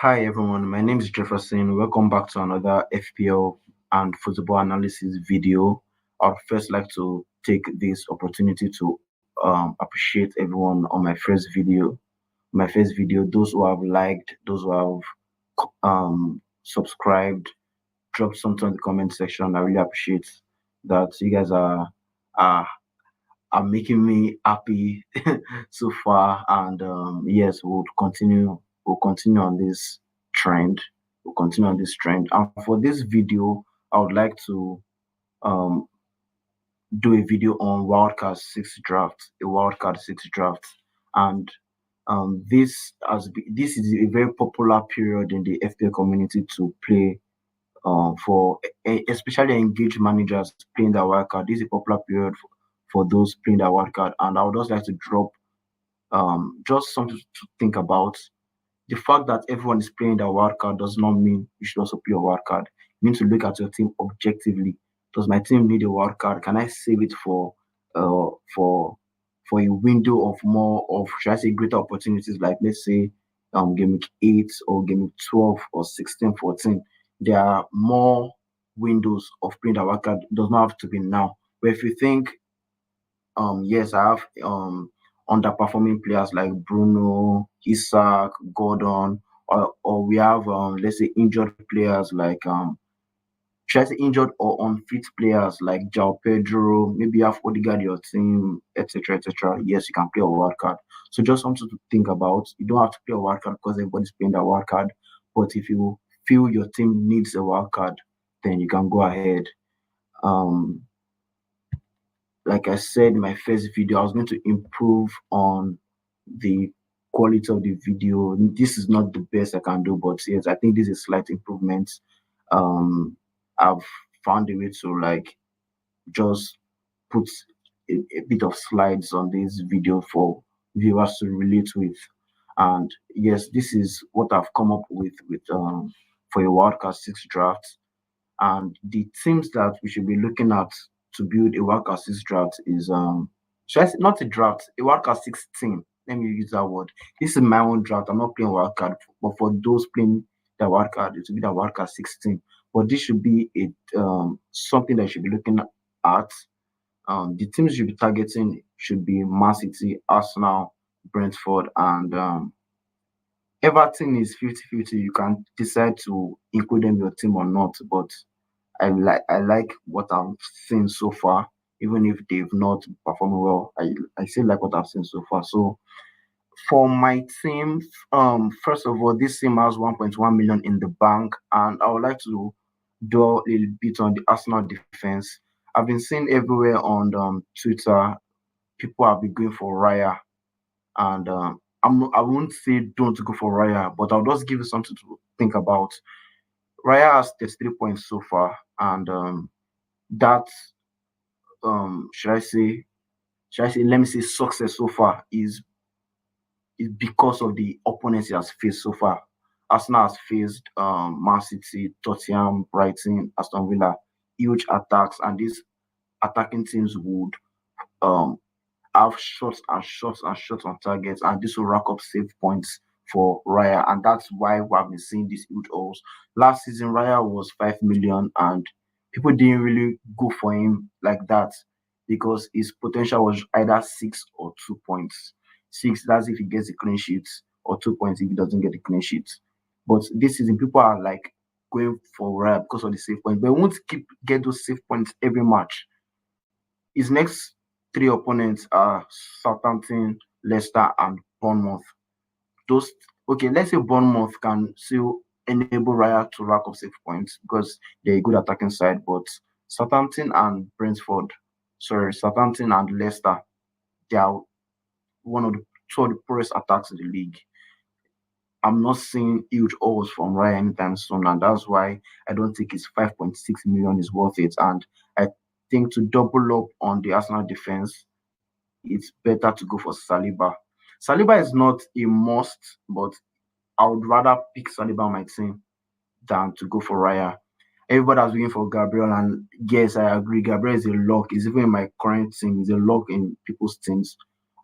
Hi everyone, my name is Jefferson. Welcome back to another FPL and football analysis video. I'd first like to take this opportunity to appreciate everyone on my first video. Those who have liked, those who have subscribed, drop something in the comment section. I really appreciate that. You guys are are making me happy so far, and yes, we'll continue on this trend. We'll continue on this trend. And for this video, I would like to um do a video on wildcard six draft. And this is a very popular period in the FPL community to play for especially engaged managers playing the wildcard. This is a popular period for those playing the wildcard, and I would just like to drop just something to think about. The fact that everyone is playing the wild card does not mean you should also play a wild card. You need to look at your team objectively. Does my team need a wild card? Can I save it uh for for a window of more of, should I say, greater opportunities, like let's say game week 8 or game week 12 or 16, 14. There are more windows of playing the wild card. It does not have to be now. But if you think yes, I have underperforming players like Bruno, Isaac, Gordon, or we have let's say injured players like should I say injured or unfit players like Jao Pedro, maybe you have Odegaard your team, etc. etc. Yes, you can play a wild card. So just something to think about. You don't have to play a wild card because everybody's playing the wild card. But if you feel your team needs a wild card, then you can go ahead. Um like I said in my first video, I was going to improve on the quality of the video. This is not the best I can do, but yes, I think this is slight improvement. I've found a way to like just put a bit of slides on this video for viewers to relate with. And yes, this is what I've come up with for a Wildcard 6 draft. And the teams that we should be looking at to build a wildcard six draft is should I say, not a draft, a wildcard 16. Let me use that word. This is my own draft. I'm not playing wildcard, but for those playing the wildcard, it will be the wildcard 16. But this should be a something that you should be looking at. The teams you should be targeting should be Man City, Arsenal, Brentford, and Everton is 50-50. You can decide to include them in your team or not, but I like what I've seen so far, even if they've not performed well. I still like what I've seen so far. So for my team, first of all, this team has 1.1 million in the bank, and I would like to dwell a little bit on the Arsenal defense. I've been seeing everywhere on Twitter, people have been going for Raya, and I won't say don't go for Raya, but I'll just give you something to think about. Raya has 33 points so far, and that should I say let me say success so far is because of the opponents he has faced so far. Arsenal has faced Man City, Tottenham, Brighton, Aston Villa, huge attacks, and these attacking teams would um have shots and shots and shots on targets, and this will rack up save points for Raya, and that's why we have been seeing these huge goals. Last season, Raya was 5 million, and people didn't really go for him like that because his potential was either 6 or 2 points. Six, that's if he gets a clean sheet, or 2 points if he doesn't get a clean sheet. But this season, people are like going for Raya because of the save points, but he won't keep get those save points every match. His next three opponents are Southampton, Leicester, and Bournemouth. Those okay, let's say Bournemouth can still enable Raya to rack up 6 points because they're a good attacking side, but Southampton and Brentford, sorry, Southampton and Leicester, they are one of the two of the poorest attacks in the league. I'm not seeing huge odds from Raya anytime soon, and that's why I don't think his 5.6 million is worth it. And I think to double up on the Arsenal defense, it's better to go for Saliba. Saliba is not a must, but I would rather pick Saliba on my team than to go for Raya. Everybody was looking for Gabriel, and yes, I agree. Gabriel is a lock. He's even in my current team. He's a lock in people's teams.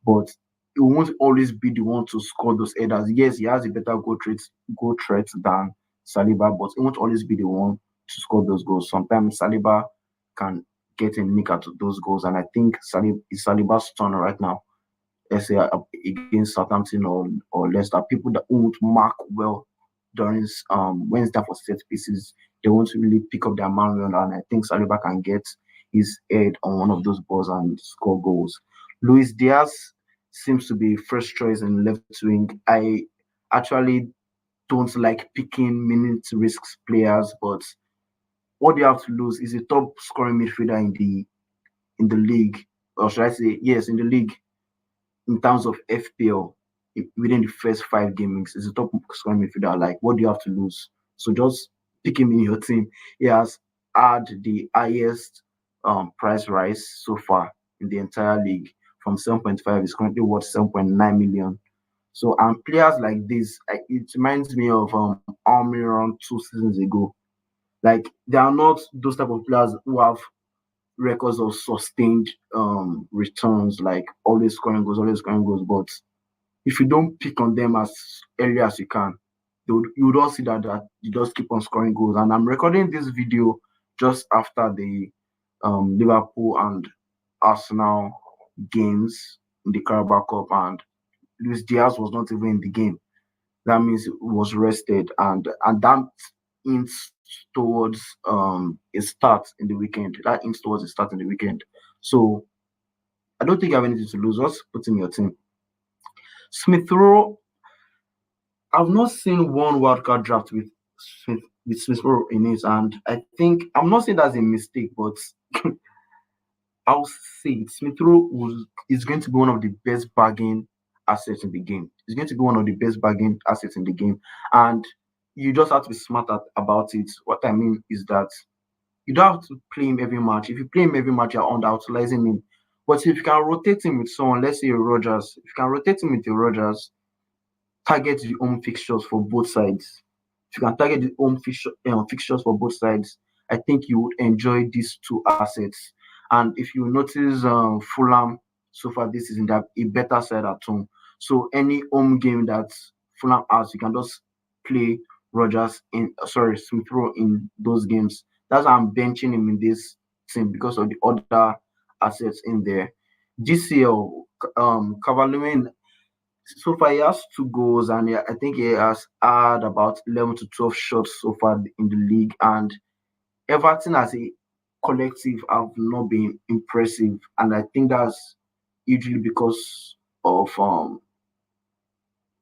But he won't always be the one to score those headers. Yes, he has a better goal threat than Saliba, but he won't always be the one to score those goals. Sometimes Saliba can get a nick at those goals, and I think is Saliba's turn right now. Let's say against Southampton or Leicester, people that won't mark well during when it's time for set pieces, they won't really pick up their manual, and I think Saliba can get his head on one of those balls and score goals. Luis Diaz seems to be first choice in left wing. I actually don't like picking minute risks players, but what you have to lose is a top scoring midfielder in the league, or should I say, yes, in the league in terms of FPL within the first 5 gamings. Is a top scoring midfielder. Like, what do you have to lose? So just pick him in your team. He has had the highest price rise so far in the entire league from 7.5. Is currently worth 7.9 million. So, and players like this, it reminds me of Almiron 2 seasons ago. Like, they are not those type of players who have records of sustained returns, like always scoring goals. But if you don't pick on them as early as you can, you don't see that you just keep on scoring goals. And I'm recording this video just after the Liverpool and Arsenal games in the Carabao Cup, and Luis Diaz was not even in the game. That means it was rested, and that hints towards a start in the weekend. That hints towards a start in the weekend. So I don't think you have anything to lose. Just put in your team. Smith Rowe, I've not seen one wildcard draft with Smith Rowe in it, and I think I'm not saying that's a mistake, but I'll say it. Smith Rowe is going to be one of the best bargain assets in the game. It's going to be one of the best bargain assets in the game, and you just have to be smart about it. What I mean is that you don't have to play him every match. If you play him every match, you're underutilizing him. But if you can rotate him with someone, let's say a Rogers, if you can rotate him with a Rogers, target the home fixtures for both sides. If you can target the fixtures for both sides, I think you would enjoy these two assets. And if you notice, Fulham so far this season, they have a better side at home. So any home game that Fulham has, you can just play Rogers Smith Rowe in those games. That's why I'm benching him in this team because of the other assets in there. GCL, Cavalier, so far he has 2 goals, and I think he has had about 11 to 12 shots so far in the league. And Everton as a collective have not been impressive, and I think that's usually because of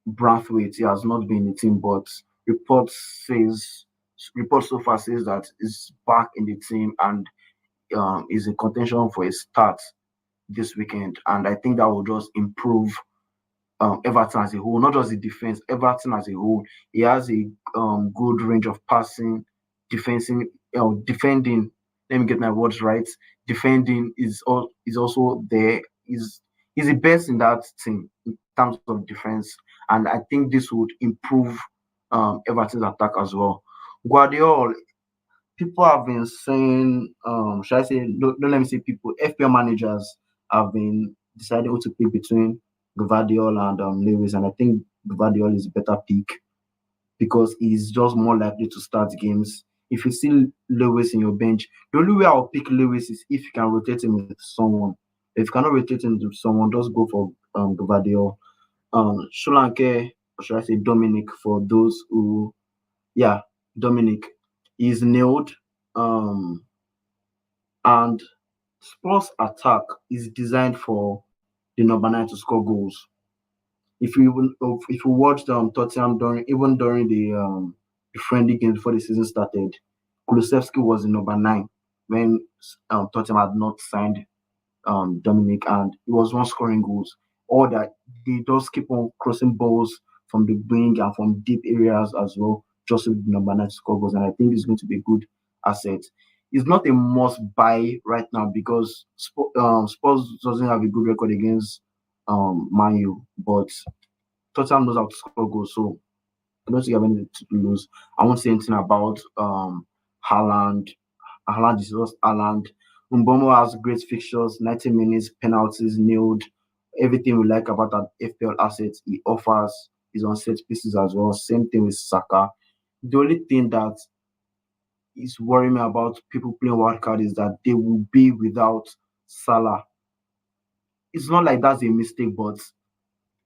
Brathwaite. He has not been in the team, but says report so far says that he's back in the team and is in contention for a start this weekend. And I think that will just improve Everton as a whole, not just the defense. Everton as a whole, he has a good range of passing, defending. Let me get my words right. Defending is also there. Is the best in that team in terms of defense, and I think this would improve Everton's attack as well. Guardiola, people have been saying, should I say, don't let me say people, FPL managers have been deciding who to pick between Gvardiol and Lewis, and I think Gvardiol is a better pick because he's just more likely to start games. If you see Lewis in your bench, the only way I'll pick Lewis is if you can rotate him with someone. If you cannot rotate him with someone, just go for Gvardiol. Solanke, or should I say Dominic, for those who, yeah, Dominic is nailed. And Spurs attack is designed for the number 9 to score goals. If you watched Tottenham during the friendly games before the season started, Kulusevski was the number 9 when Tottenham had not signed Dominic, and he was one scoring goals. All that they just keep on crossing balls from the wing and from deep areas as well, just with the number 9 to score goals. And I think it's going to be a good asset. It's not a must buy right now because Spurs doesn't have a good record against Man U, but Tottenham knows how to score goals, so I don't think I have anything to lose. I won't say anything about Haaland. Haaland is just Haaland. Umbomo has great fixtures, 90 minutes, penalties nailed. Everything we like about that FPL asset he offers is on set pieces as well. Same thing with Saka. The only thing that is worrying me about people playing wildcard is that they will be without Salah. It's not like that's a mistake, but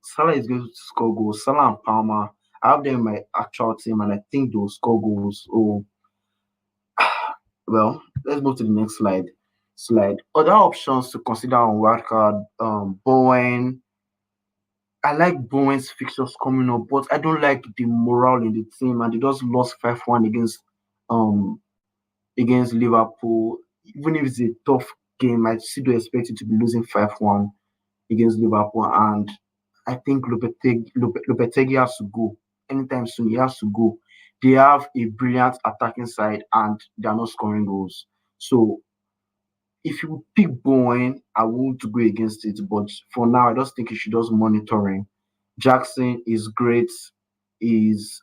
Salah is going to score goals. Salah and Palmer, I have them in my actual team, and I think they'll score goals. Oh, well, let's move to the next slide. Other options to consider on wildcard. Bowen. I like Bowen's fixtures coming up, but I don't like the morale in the team, and they just lost 5-1 um against Liverpool. Even if it's a tough game, I still do expect it to be losing 5-1 against Liverpool. And I think Lopetegui has to go anytime soon. He has to go. They have a brilliant attacking side and they are not scoring goals. So if you pick Bowen, I won't go against it. But for now, I just think you should just monitor him. Jackson is great. Is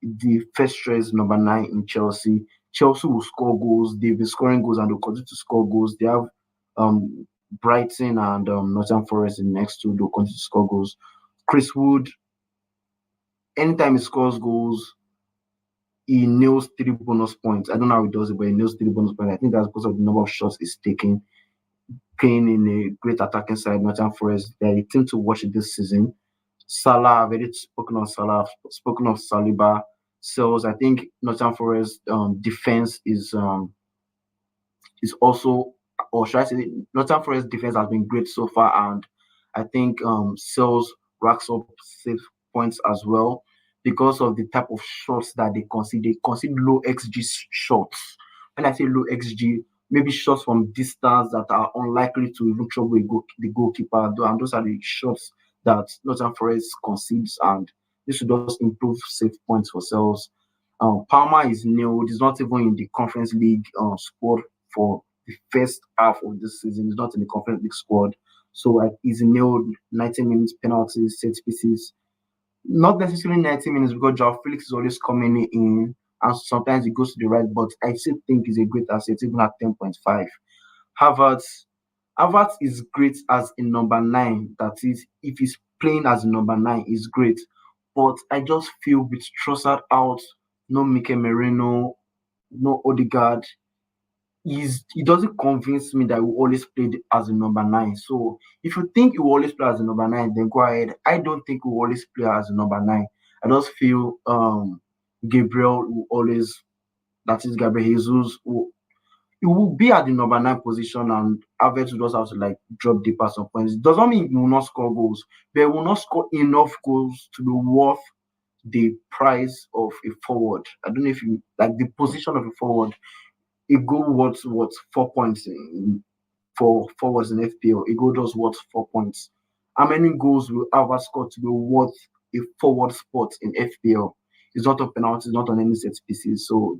the first choice number 9 in Chelsea. Chelsea will score goals. They've been scoring goals and they'll continue to score goals. They have Brighton and Nottingham Forest in next two. They'll continue to score goals. Chris Wood, anytime he scores goals, he nails 3 bonus points. I don't know how he does it, but he nails 3 bonus points. I think that's because of the number of shots he's taking. Playing in a great attacking side, Nottingham Forest, they're a team to watch this season. Salah, I've already spoken on Salah, spoken of Saliba. So I think Nottingham Forest defense is also, or should I say, Nottingham Forest defense has been great so far, and I think Sales racks up save points as well because of the type of shots that they concede. They concede low XG shots. When I say low XG, maybe shots from distance that are unlikely to even trouble the goalkeeper, and those are the shots that Nottingham Forest concedes, and this should just improve save points for Sales. Palmer is new. He's not even in the Conference League squad for the first half of this season. He's not in the Conference League squad. So he's nailed 90 minutes penalties, set pieces. Not necessarily 90 minutes because Joao Felix is always coming in and sometimes he goes to the right, but I still think he's a great asset, even at 10.5. Havertz. Havertz is great as a number 9. That is, if he's playing as a number 9, he's great. But I just feel with Trossard out, no Mikel Merino, no Odegaard, he doesn't convince me that he will always play as a number 9. So if you think he will always play as a number 9, then go ahead. I don't think he will always play as a number 9. I just feel Gabriel will always, that is Gabriel Jesus, he will be at the number 9 position, and Havertz will just have to like drop deep at some points. It does not mean he will not score goals, but he will not score enough goals to be worth the price of a forward. I don't know if you like the position of a forward. A goal worth what 4 points for forwards in FPL. A goal does worth 4 points. How many goals will Havertz score to be worth a forward spot in FPL? It's not on penalties, not on any set pieces. So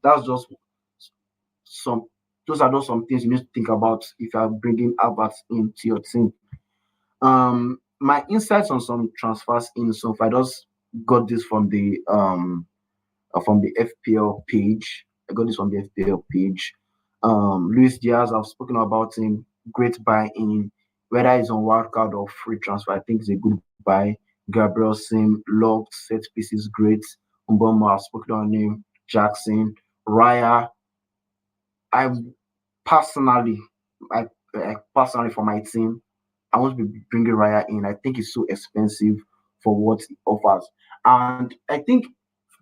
that's just some. Those are just some things you need to think about if you are bringing Havertz into your team. My insights on some transfers in so far, I just got this from the FPL page. I got this from the FPL page. Luis Diaz, I've spoken about him. Great buy in, whether it's on wildcard or free transfer. I think it's a good buy. Gabriel Sim, locked, set pieces, great. Mboma, I've spoken on him. Jackson, Raya. I personally, I, I personally for my team, I want to be bringing Raya in. I think it's so expensive for what he offers, and I think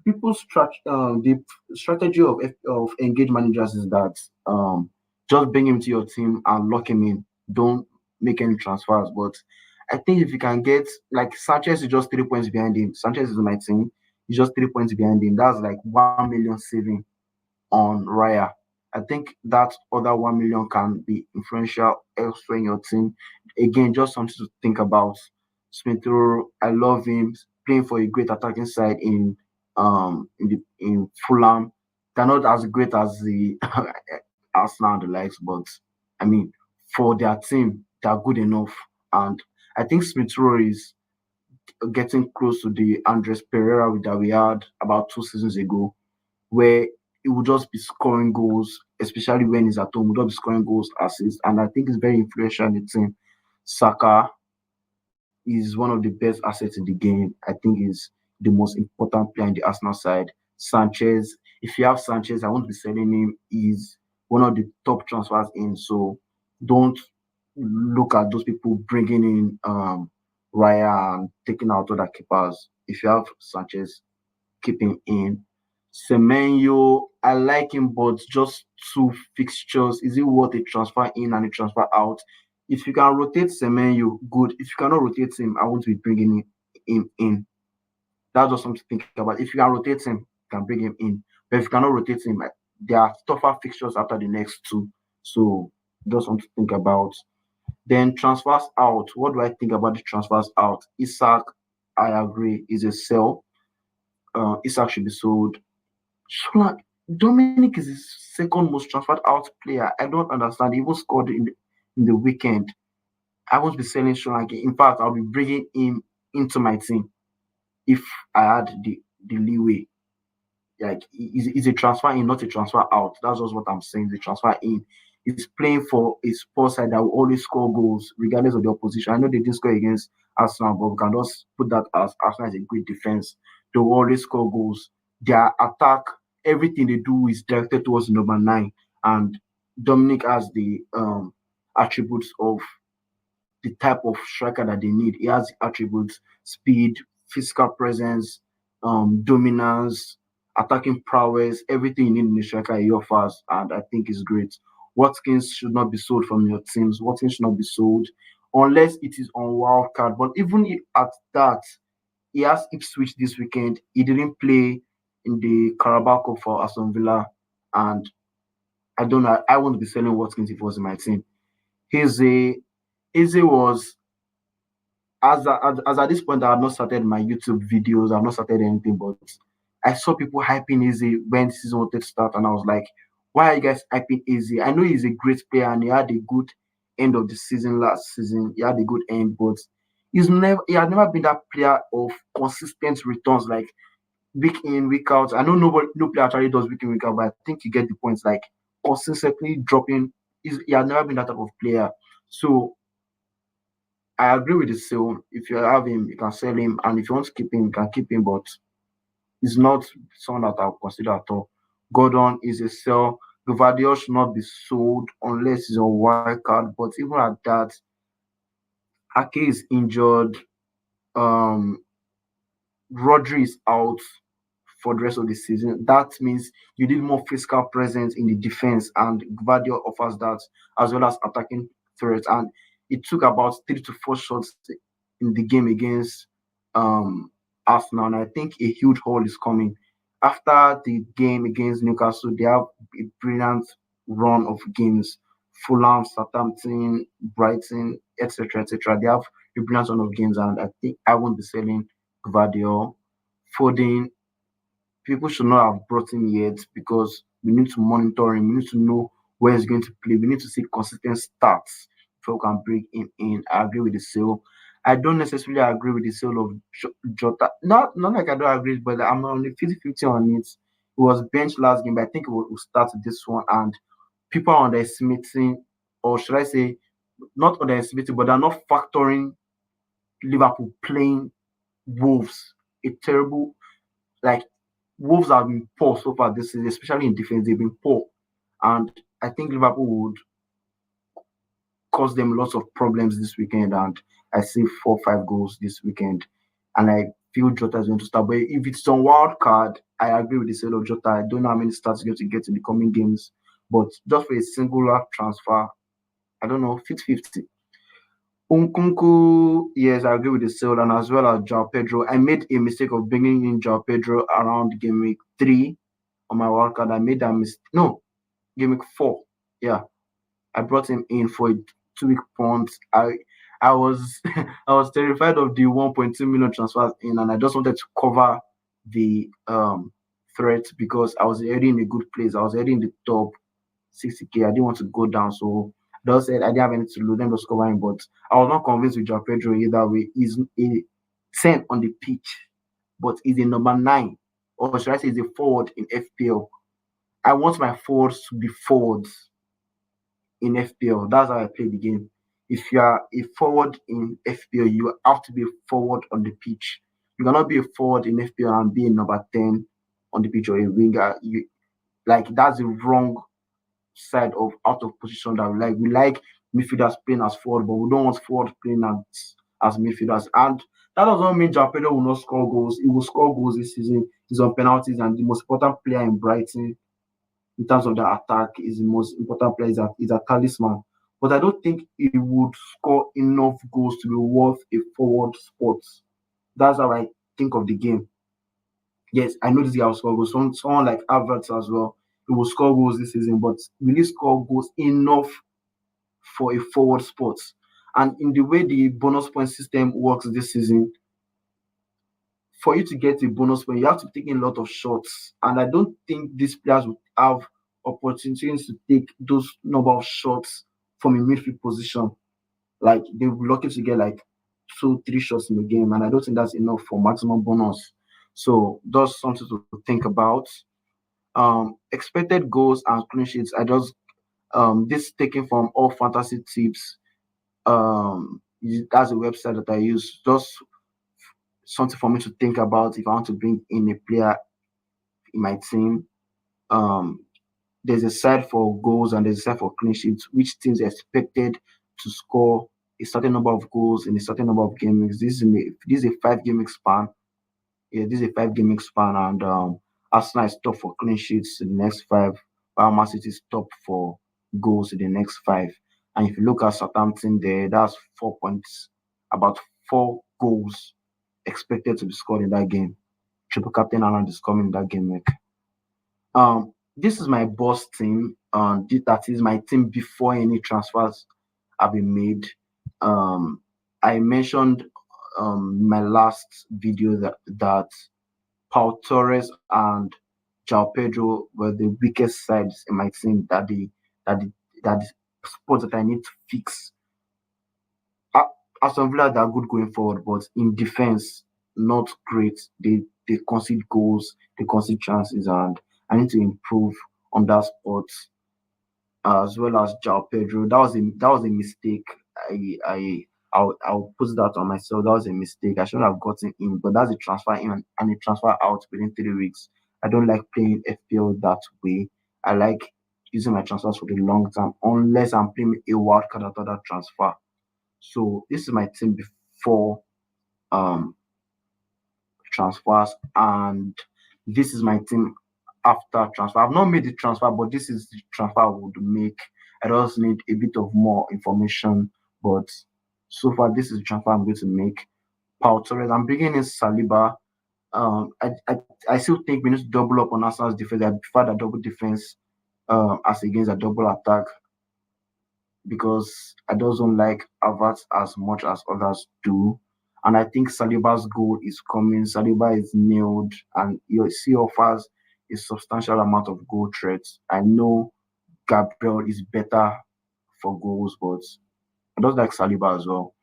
the strategy of engaged managers is that just bring him to your team and lock him in. Don't make any transfers. But I think if you can get like Sanchez is just 3 points behind him. Sanchez is on my team. He's just 3 points behind him. That's like 1 million saving on Raya. I think that other 1 million can be influential elsewhere in your team. Again, just something to think about. Smith Rowe, I love him playing for a great attacking side in Fulham. They're not as great as the Arsenal and the likes, but I mean for their team, they're good enough. And I think Smith Rowe is getting close to the Andres Pereira that we had about 2 seasons ago, where he will just be scoring goals, especially when he's at home. He will just be scoring goals, assists, and I think it's very influential in the team. Saka. is one of the best assets in the game. I think is the most important player in the Arsenal side. Sanchez, if you have Sanchez, I won't be selling him. He's one of the top transfers in. So don't look at those people bringing in Raya and taking out other keepers. If you have Sanchez, keep him in. Semenyo, I like him, but just two fixtures. Is it worth a transfer in and a transfer out? If you can rotate Semenyo, good. If you cannot rotate him, I won't be bringing him in. That's just something to think about. If you can rotate him, you can bring him in. But if you cannot rotate him, there are tougher fixtures after the next two. So just want to think about. Then transfers out. What do I think about the transfers out? Isaac, I agree, is a sell. Isaac should be sold. Shola, Dominic is his second most transferred out player. I don't understand. He even scored in the weekend. I won't be selling Sholanke. In fact, I'll be bringing him into my team if I had the leeway. Like he's a transfer in, not a transfer out. That's just what I'm saying. The transfer in. He's playing for a sports side that will always score goals regardless of the opposition. I know they didn't score against Arsenal, but we can just put that as Arsenal is a great defense. They will always score goals. Their attack, everything they do is directed towards number nine. And Dominic has the attributes of the type of striker that they need. He has attributes, speed, physical presence, dominance, attacking prowess, everything you need in a striker he offers, and I think is great. Watkins should not be sold from your teams. Watkins should not be sold unless it is on wildcard. But even at that, he has Ipswich this weekend. He didn't play in the Carabao Cup for Aston Villa, and I don't know. I won't be selling Watkins if he was in my team. He's a Eze was as at this point, I have not started my YouTube videos. I've not started anything, but I saw people hyping Easy when the season wanted to start, and I was like, "Why are you guys hyping Easy? I know he's a great player and he had a good end of the season last season. He had a good end, but he had never been that player of consistent returns like week in week out. I know no player actually does week in week out, but I think you get the points. Like consistently dropping, he had never been that type of player. So I agree with the sale. If you have him, you can sell him, and if you want to keep him, you can keep him. But he's not someone that I'll consider at all. Gordon is a sell. Gvardiol should not be sold unless he's on wild card. But even at that, Ake is injured. Um, Rodri is out for the rest of the season. That means you need more physical presence in the defense, and Gvardiol offers that as well as attacking threats. And it took about 3 to 4 shots in the game against Arsenal, and I think a huge haul is coming. After the game against Newcastle, they have a brilliant run of games. Fulham, Southampton, Brighton, etc., etc. They have a brilliant run of games, and I think I won't be selling Gvardiol. Foden, people should not have brought him yet because we need to monitor him. We need to know where he's going to play. We need to see consistent stats before we can bring him in. I agree with the sale. I don't necessarily agree with the sale of Jota. Not like I don't agree, but I'm on the 50-50 on it. He was benched last game, but I think we'll start this one. And people are underestimating, or should I say, not underestimating, but they're not factoring Liverpool playing Wolves. A terrible, like Wolves have been poor so far this season, especially in defense. They've been poor, and I think Liverpool would cause them lots of problems this weekend. And I see 4 or 5 goals this weekend, and I feel Jota is going to start. But if it's on wild card, I agree with the sale of Jota. I don't know how many starts you're going to get in the coming games, but just for a singular transfer, I don't know, 50-50. Unkunku, yes, I agree with the sale, and as well as João Pedro. I made a mistake of bringing in João Pedro around game week 3 on my wildcard. I made that mistake. No, game week 4. Yeah, I brought him in for a 2 week punt. I was I was terrified of the 1.2 million transfers in, and I just wanted to cover the threat because I was already in a good place. I was already in the top 60K. I didn't want to go down, so I just said I didn't have anything to lose. Let me just cover him. But I was not convinced with João Pedro either way. He's a 10 on the pitch, but he's a number 9, or should I say, he's a forward in FPL. I want my forwards to be forwards in FPL. That's how I play the game. If you are a forward in FPL, you have to be a forward on the pitch. You cannot be a forward in FPL and be a number 10 on the pitch or a winger. That's the wrong side of out of position that we like. We like midfielders playing as forward, but we don't want forward playing as midfielders. And that does not mean João Pedro will not score goals. He will score goals this season. He's on penalties, and the most important player in Brighton in terms of the attack is the most important player. Is a talisman. But I don't think he would score enough goals to be worth a forward spot. That's how I think of the game. Yes, I know this guy will score goals. Someone like Havertz as well. He will score goals this season, but will he score goals enough for a forward spot? And in the way the bonus point system works this season, for you to get a bonus point, you have to be taking a lot of shots. And I don't think these players will have opportunities to take those number of shots from a midfield position. Like they will be lucky to get like 2, 3 shots in the game, and I don't think that's enough for maximum bonus. So that's something to think about. Expected goals and clean sheets. I just this taken from all fantasy tips. That's a website that I use. Just something for me to think about if I want to bring in a player in my team. Um, there's a side for goals and there's a side for clean sheets. Which teams are expected to score a certain number of goals in a certain number of game weeks. This is a 5 game week span. Yeah, this is a 5 game week span, and Arsenal is top for clean sheets in the next 5. While Man City is top for goals in the next 5. And if you look at Southampton there, that's 4 points, about 4 goals expected to be scored in that game. Triple captain Alan is coming in that game week. This is my boss team. That is my team before any transfers have been made. I mentioned my last video that Pau Torres and João Pedro were the weakest sides in my team. That the spots that I need to fix. Aston Villa, they are good going forward, but in defense, not great. They concede goals, they concede chances, and I need to improve on that spot, as well as João Pedro. That was a mistake. I'll put that on myself. That was a mistake. I shouldn't have gotten in, but that's a transfer in and a transfer out within 3 weeks. I don't like playing FPL that way. I like using my transfers for the long term, unless I'm playing a wildcard after that transfer. So this is my team before um transfers, and this is my team after transfer. I've not made the transfer, but this is the transfer I would make. I just need a bit of more information, but so far this is the transfer I'm going to make. Pau Torres, I'm bringing in Saliba. I still think we need to double up on Arsenal's defense. I prefer that double defense as against a double attack, because I don't like Havertz as much as others do. And I think Saliba's goal is coming. Saliba is nailed, and he offers a substantial amount of goal threats. I know Gabriel is better for goals, but I don't like Saliba as well.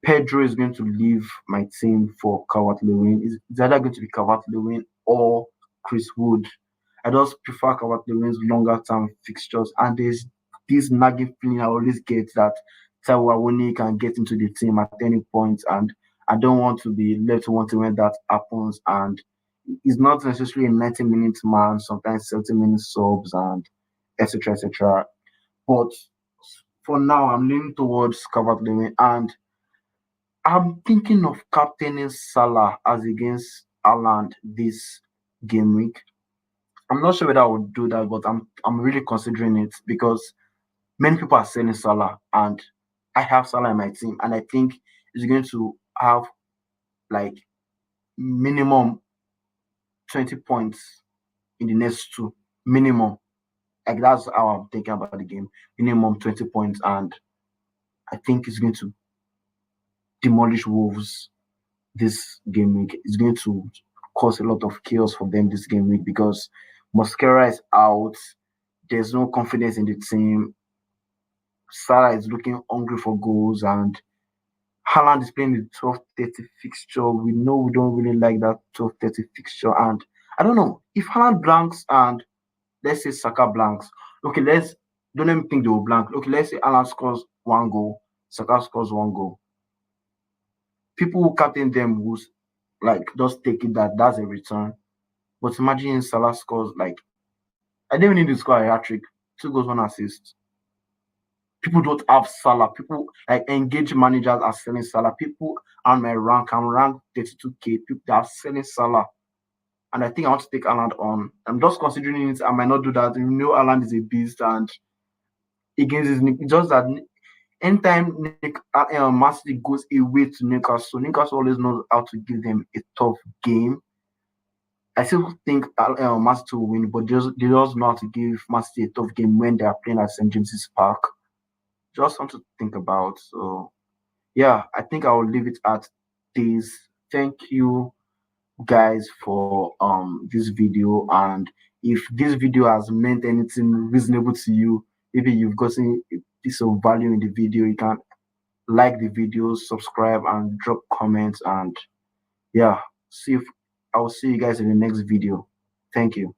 Pedro is going to leave my team for Calvert-Lewin. It's either going to be Calvert-Lewin or Chris Wood. I just prefer Calvert-Lewin's longer term fixtures, and there's this nagging feeling I always get that Taiwo Awoniyi can get into the team at any point, and I don't want to be left wanting when that happens. And he's not necessarily a 90-minute man, sometimes 70-minute subs and etc. etc. But for now, I'm leaning towards Calvert-Lewin, and I'm thinking of captaining Salah as against Haaland this game week. I'm not sure whether I would do that, but I'm really considering it because many people are selling Salah, and I have Salah in my team, and I think he's going to have like minimum 20 points in the next 2. Minimum. Like that's how I'm thinking about the game. Minimum 20 points, and I think he's going to demolish Wolves this game week. It's going to cause a lot of chaos for them this game week because Mosquera is out. There's no confidence in the team. Salah is looking hungry for goals, and Haaland is playing the 12:30 fixture. We know we don't really like that 12:30 fixture, and I don't know if Haaland blanks and let's say Saka blanks. Okay, let's don't even think they will blank. Okay, let's say Haaland scores 1 goal, Saka scores one goal. People who captain them will like just take it that that's a return. But imagine Salah scores like I didn't even need to score a hat trick. 2 goals, 1 assist. People don't have Salah. People like engaged managers are selling Salah. People on my rank, I'm ranked 32K. People that are selling Salah. And I think I want to take Haaland on. I'm just considering it. I might not do that. You know, Haaland is a beast and against his Nick. Just that anytime Man City goes away to Newcastle, Newcastle always knows how to give them a tough game. I still think Man City will win, but they just know how to give Man City a tough game when they are playing at St. James's Park. Just something to think about. So yeah, I think I will leave it at this. Thank you guys for this video, and if this video has meant anything reasonable to you, maybe you've gotten a piece of value in the video, you can like the video, subscribe, and drop comments. And yeah, see if I'll see you guys in the next video. Thank you.